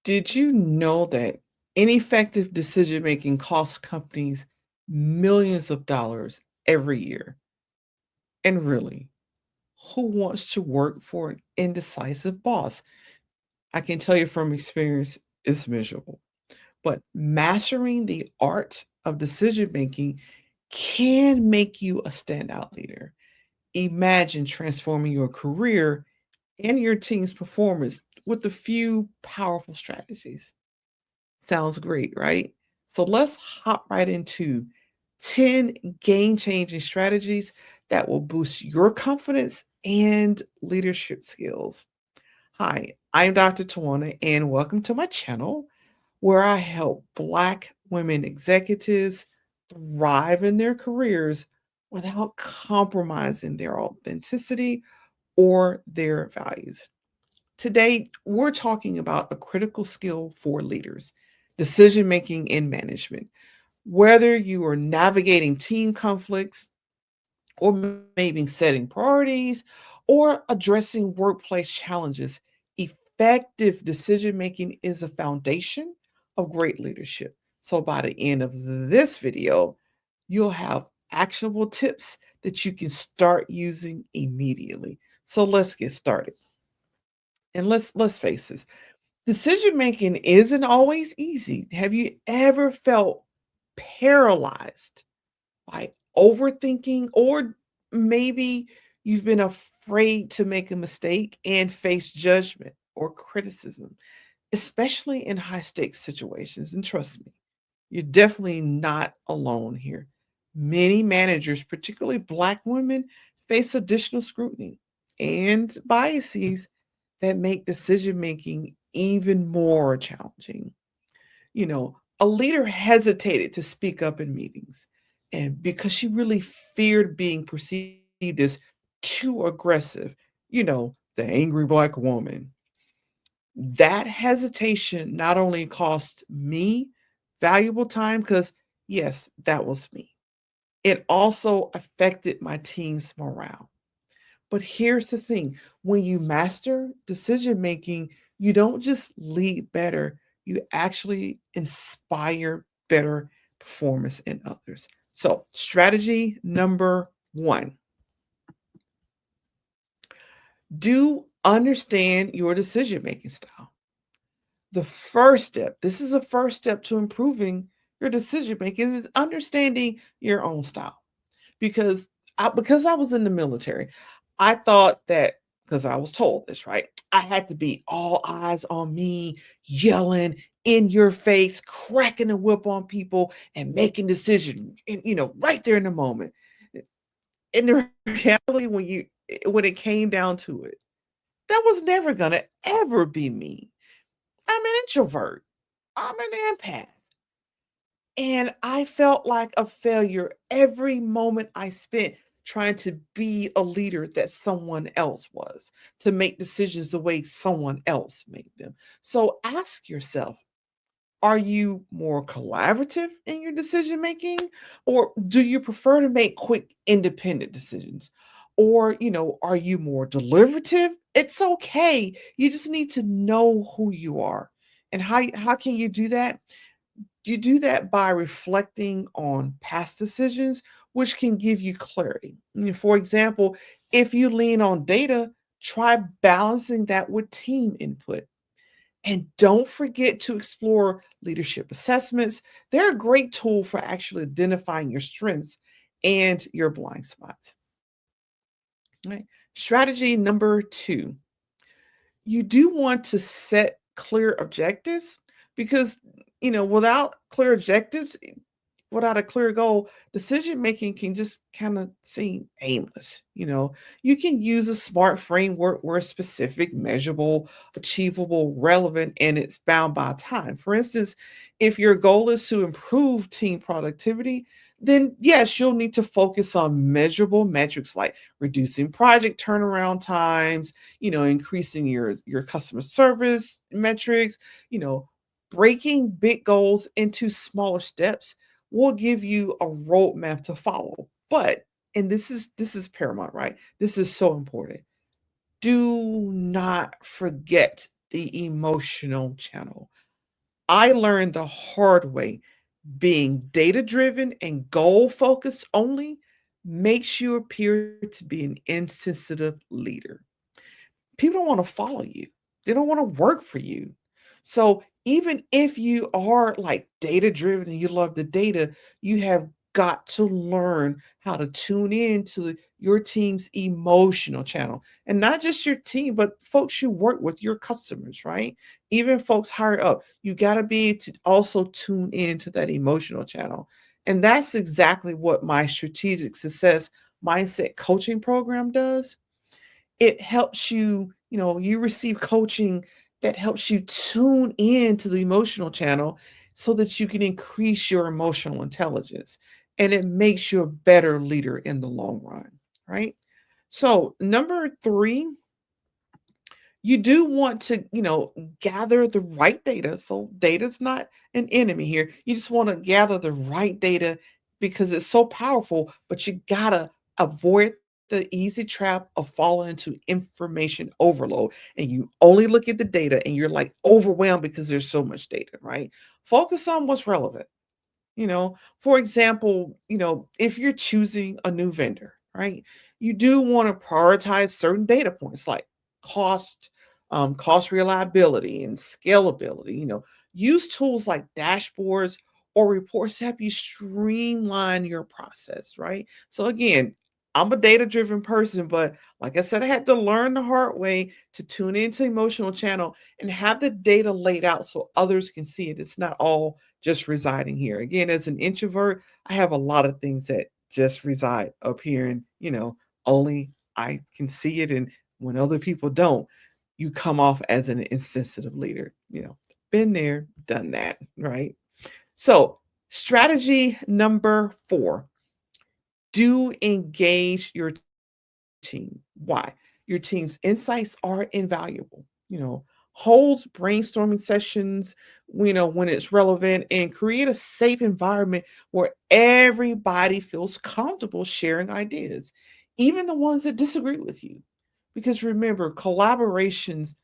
Did you know that ineffective decision making costs companies millions of dollars every year? And really, who wants to work for an indecisive boss? I can tell you from experience, it's miserable. But mastering the art of decision making can make you a standout leader. Imagine transforming your career and your team's performance with a few powerful strategies. Sounds great, right? So let's hop right into 10 game changing strategies that will boost your confidence and leadership skills. Hi, I'm Dr. Twanna, and welcome to my channel where I help Black women executives thrive in their careers without compromising their authenticity or their values. Today, we're talking about a critical skill for leaders: decision making in management. Whether you are navigating team conflicts, or maybe setting priorities, or addressing workplace challenges, effective decision making is a foundation of great leadership. So, by the end of this video, you'll have actionable tips that you can start using immediately. So, let's get started. And let's face this. Decision making isn't always easy. Have you ever felt paralyzed by overthinking, or maybe you've been afraid to make a mistake and face judgment or criticism, especially in high stakes situations? And trust me, you're definitely not alone here. Many managers, particularly Black women, face additional scrutiny and biases that make decision making even more challenging. A leader hesitated to speak up in meetings, and because she really feared being perceived as too aggressive, the angry Black woman. That hesitation not only cost me valuable time, because yes, that was me, it also affected my team's morale. But here's the thing: when you master decision making, you don't just lead better, you actually inspire better performance in others. So, strategy number one: do understand your decision making style. The first step, this is a first step to improving your decision making, is understanding your own style. Because I was in the military, I thought that, because I was told this, right? I had to be all eyes on me, yelling in your face, cracking the whip on people, and making decisions, and right there in the moment. In the reality, when it came down to it, that was never gonna ever be me. I'm an introvert. I'm an empath. And I felt like a failure every moment I spent trying to be a leader that someone else was, to make decisions the way someone else made them. So ask yourself, are you more collaborative in your decision making? Or do you prefer to make quick, independent decisions? Or, are you more deliberative? It's okay. You just need to know who you are. And how can you do that? You do that by reflecting on past decisions, which can give you clarity. For example, if you lean on data, try balancing that with team input. And don't forget to explore leadership assessments. They're a great tool for actually identifying your strengths and your blind spots. Right. Strategy number two: you do want to set clear objectives, because without clear objectives, without a clear goal, decision making can just kind of seem aimless. You can use a smart framework where it's specific, measurable, achievable, relevant, and it's bound by time. For instance, if your goal is to improve team productivity, then yes, you'll need to focus on measurable metrics like reducing project turnaround times, increasing your customer service metrics. Breaking big goals into smaller steps will give you a roadmap to follow. But, and this is paramount, right? This is so important. Do not forget the emotional channel. I learned the hard way being data driven and goal focused only makes you appear to be an insensitive leader. People don't want to follow you. They don't want to work for you. So even if you are like data driven and you love the data, you have got to learn how to tune in to your team's emotional channel. And not just your team, but folks you work with, your customers, right? Even folks higher up. You got to be able to also tune in to that emotional channel. And that's exactly what my strategic success mindset coaching program does. It helps you, you receive coaching that helps you tune in to the emotional channel so that you can increase your emotional intelligence, and it makes you a better leader in the long run, right? So number 3, you do want to, gather the right data. So data's not an enemy here. You just want to gather the right data because it's so powerful, but you gotta avoid the easy trap of falling into information overload. And you only look at the data and you're like overwhelmed because there's so much data, right? Focus on what's relevant. For example, if you're choosing a new vendor, right, you do want to prioritize certain data points like cost, cost reliability, and scalability. Use tools like dashboards or reports to help you streamline your process, right? So again, I'm a data driven person, but like I said, I had to learn the hard way to tune into emotional channel and have the data laid out so others can see it. It's not all just residing here. Again, as an introvert, I have a lot of things that just reside up here, and only I can see it. And when other people don't, you come off as an insensitive leader. Been there, done that, right? So, strategy number 4, do engage your team. Why? Your team's insights are invaluable. Holds brainstorming sessions, when it's relevant, and create a safe environment where everybody feels comfortable sharing ideas, even the ones that disagree with you. Because remember, collaborations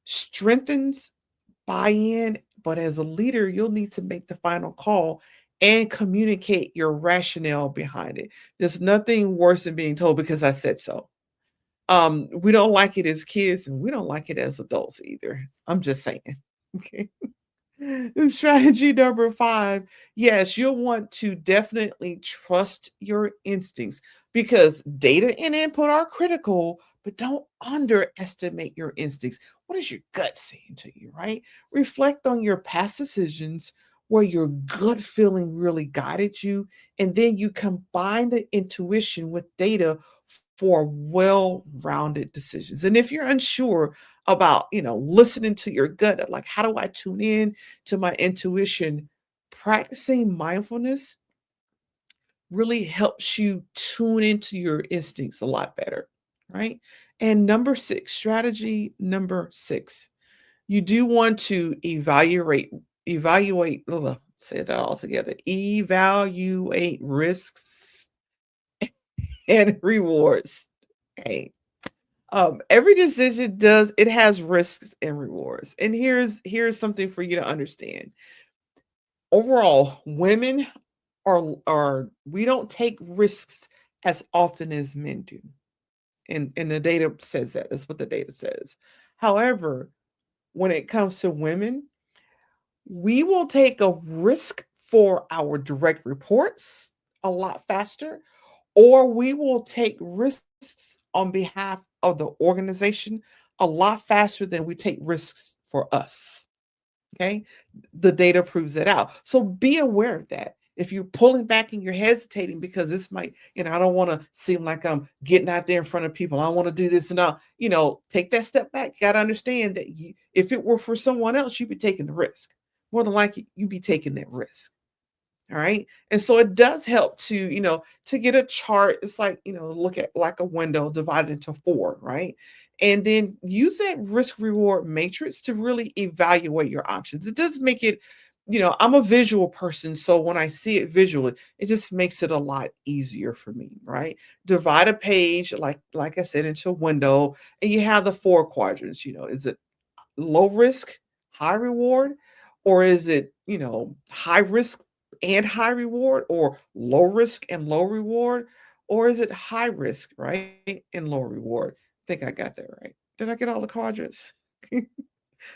strengthens buy-in, but as a leader, you'll need to make the final call and communicate your rationale behind it. There's nothing worse than being told because I said so. We don't like it as kids and we don't like it as adults either. I'm just saying. Okay. Strategy number 5, yes, you'll want to definitely trust your instincts because data and input are critical, but don't underestimate your instincts. What is your gut saying to you, right? Reflect on your past decisions where your gut feeling really guided you, and then you combine the intuition with data for well-rounded decisions. And if you're unsure about, listening to your gut, like how do I tune in to my intuition, practicing mindfulness really helps you tune into your instincts a lot better, right? And number 6, strategy number 6, you do want to say that all together, evaluate risks and rewards. Okay. Every decision has risks and rewards. And here's something for you to understand. Overall, women are we don't take risks as often as men do. And the data says that. That's what the data says. However, when it comes to women, we will take a risk for our direct reports a lot faster, or we will take risks on behalf of the organization a lot faster than we take risks for us. Okay. The data proves that out. So be aware of that. If you're pulling back and you're hesitating because this might, I don't want to seem like I'm getting out there in front of people. I want to do this and all, take that step back. You got to understand that if it were for someone else, you'd be taking the risk. More than likely, you'd be taking that risk. All right. And so it does help to get a chart. It's like, look at like a window divided into 4, right? And then use that risk reward matrix to really evaluate your options. It does make it, I'm a visual person. So when I see it visually, it just makes it a lot easier for me, right? Divide a page, like I said, into a window, and you have the 4 quadrants. Is it low risk, high reward? Or is it, high risk and high reward, or low risk and low reward? Or is it high risk, right? And low reward? I think I got that right. Did I get all the quadrants?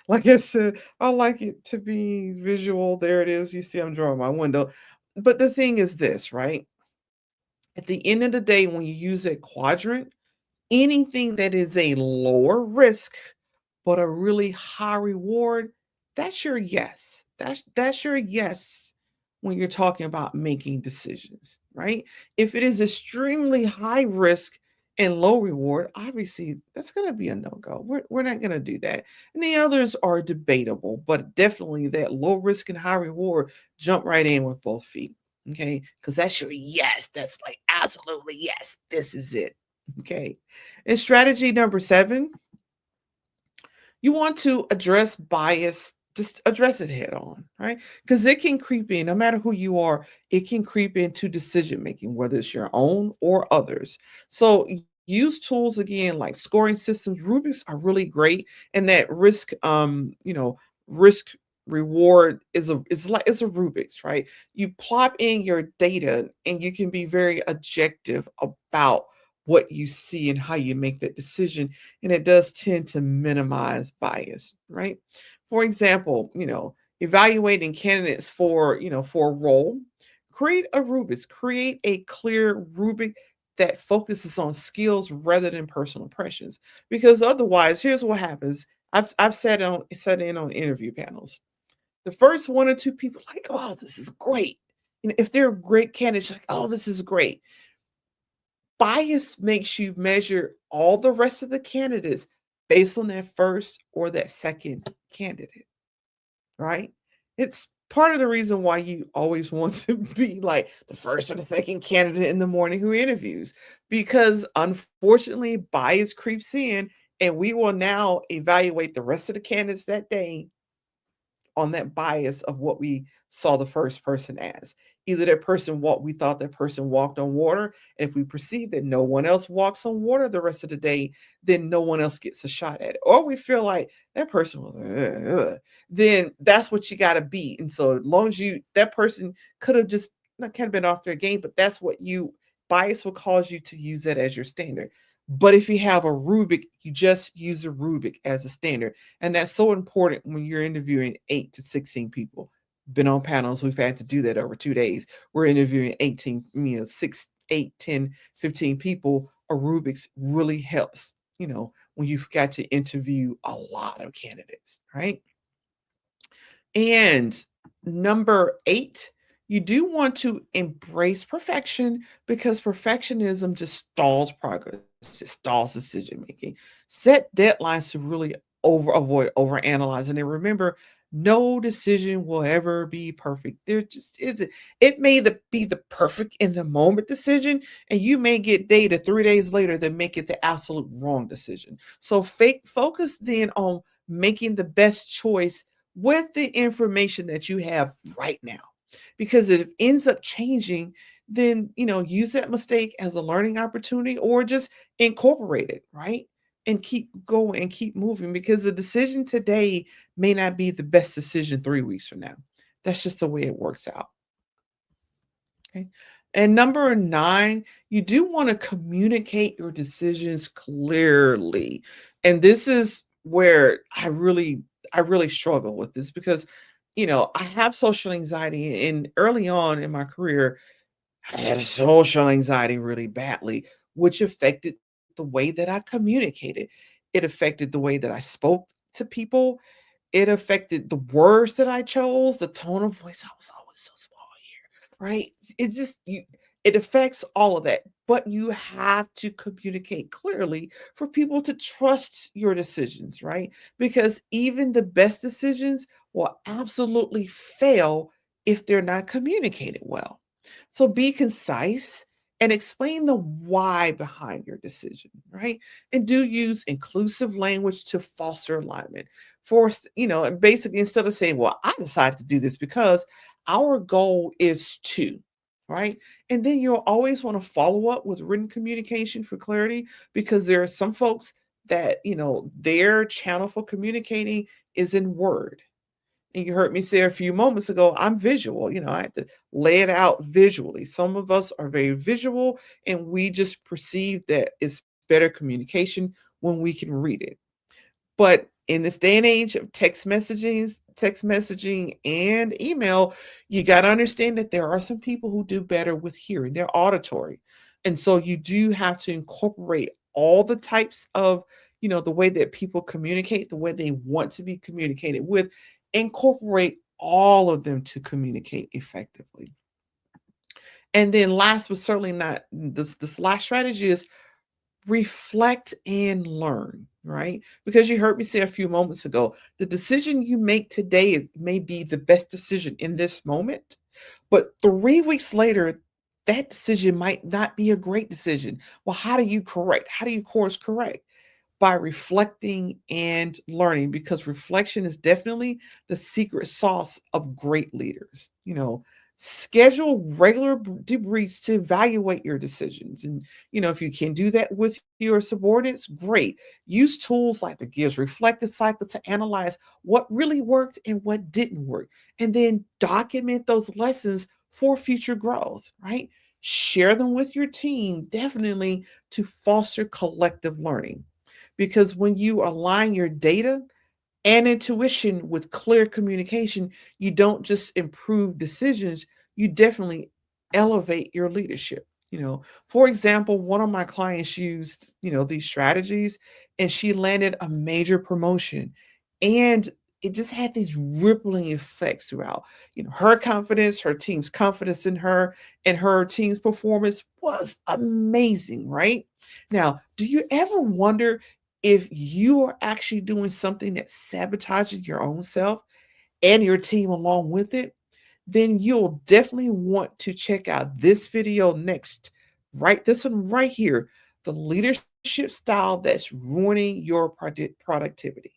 Like I said, I like it to be visual. There it is. You see, I'm drawing my window. But the thing is this, right? At the end of the day, when you use a quadrant, anything that is a lower risk, but a really high reward, that's your yes. That's your yes when you're talking about making decisions, right? If it is extremely high risk and low reward, obviously that's going to be a no-go. We're not going to do that. And the others are debatable, but definitely that low risk and high reward, jump right in with both feet. Okay. Because that's your yes. That's like absolutely yes. This is it. Okay. And strategy number 7, you want to address bias, just address it head on, right? Because it can creep in, no matter who you are, it can creep into decision making, whether it's your own or others. So use tools again like scoring systems. Rubrics are really great, and that risk reward is a Rubik's, right? You plop in your data and you can be very objective about what you see and how you make that decision, and it does tend to minimize bias, right? For example, evaluating candidates for a role, create a rubric, create a clear rubric that focuses on skills rather than personal impressions. Because otherwise, here's what happens. I've sat in on interview panels. The first one or two people like, oh, this is great. If they're great candidates, like, oh, this is great. Bias makes you measure all the rest of the candidates based on that first or that second candidate, right? It's part of the reason why you always want to be like the first or the second candidate in the morning who interviews, because unfortunately, bias creeps in, and we will now evaluate the rest of the candidates that day on that bias of what we saw the first person as. Either we thought that person walked on water. And if we perceive that no one else walks on water the rest of the day, then no one else gets a shot at it. Or we feel like that person was, then that's what you got to be. And so, as long as that person could have just not kind of been off their game, but that's what bias will cause you to use that as your standard. But if you have a Rubik, you just use a Rubik as a standard. And that's so important when you're interviewing 8 to 16 people. Been on panels, we've had to do that over 2 days. We're interviewing 18, 6, 8, 10, 15 people. A Rubik's really helps, when you've got to interview a lot of candidates, right? And number 8, you do want to embrace perfection, because perfectionism just stalls progress. It stalls decision making. Set deadlines to really avoid overanalyzing. And remember, no decision will ever be perfect. There just isn't. It may be the perfect in the moment decision, and you may get data 3 days later that make it the absolute wrong decision. So focus then on making the best choice with the information that you have right now. Because if it ends up changing, then use that mistake as a learning opportunity, or just incorporate it, right? And keep going and keep moving, because the decision today may not be the best decision 3 weeks from now. That's just the way it works out. Okay. And number 9, you do want to communicate your decisions clearly. And this is where I really struggle with this, because I have social anxiety, and early on in my career I had social anxiety really badly, which affected the way that I communicated. It affected the way that I spoke to people. It affected the words that I chose, the tone of voice. I was always so small here, right? It affects all of that. But you have to communicate clearly for people to trust your decisions, right? Because even the best decisions will absolutely fail if they're not communicated well. So be concise and explain the why behind your decision, right? And do use inclusive language to foster alignment. And basically, instead of saying, well, I decided to do this because our goal is to, right? And then you'll always want to follow up with written communication for clarity, because there are some folks that, their channel for communicating is in word. And you heard me say a few moments ago, I'm visual. I have to lay it out visually. Some of us are very visual and we just perceive that it's better communication when we can read it. But in this day and age of text messaging and email, you got to understand that there are some people who do better with hearing, they're auditory. And so you do have to incorporate all the types of, the way that people communicate, the way they want to be communicated with, incorporate all of them to communicate effectively. And then last but certainly not, this last strategy is reflect and learn, right? Because you heard me say a few moments ago, the decision you make today may be the best decision in this moment, but 3 weeks later, that decision might not be a great decision. Well, how do you correct? How do you course correct? By reflecting and learning, because reflection is definitely the secret sauce of great leaders. Schedule regular debriefs to evaluate your decisions. And, if you can do that with your subordinates, great. Use tools like the Gears Reflective Cycle to analyze what really worked and what didn't work. And then document those lessons for future growth, right? Share them with your team, definitely, to foster collective learning. Because when you align your data and intuition with clear communication, you don't just improve decisions, you definitely elevate your leadership. For example, one of my clients used, these strategies and she landed a major promotion. And it just had these rippling effects throughout. Her confidence, her team's confidence in her, and her team's performance was amazing, right? Now, do you ever wonder if you are actually doing something that's sabotaging your own self and your team along with it? Then you'll definitely want to check out this video next. Right, this one right here, the leadership style that's ruining your productivity.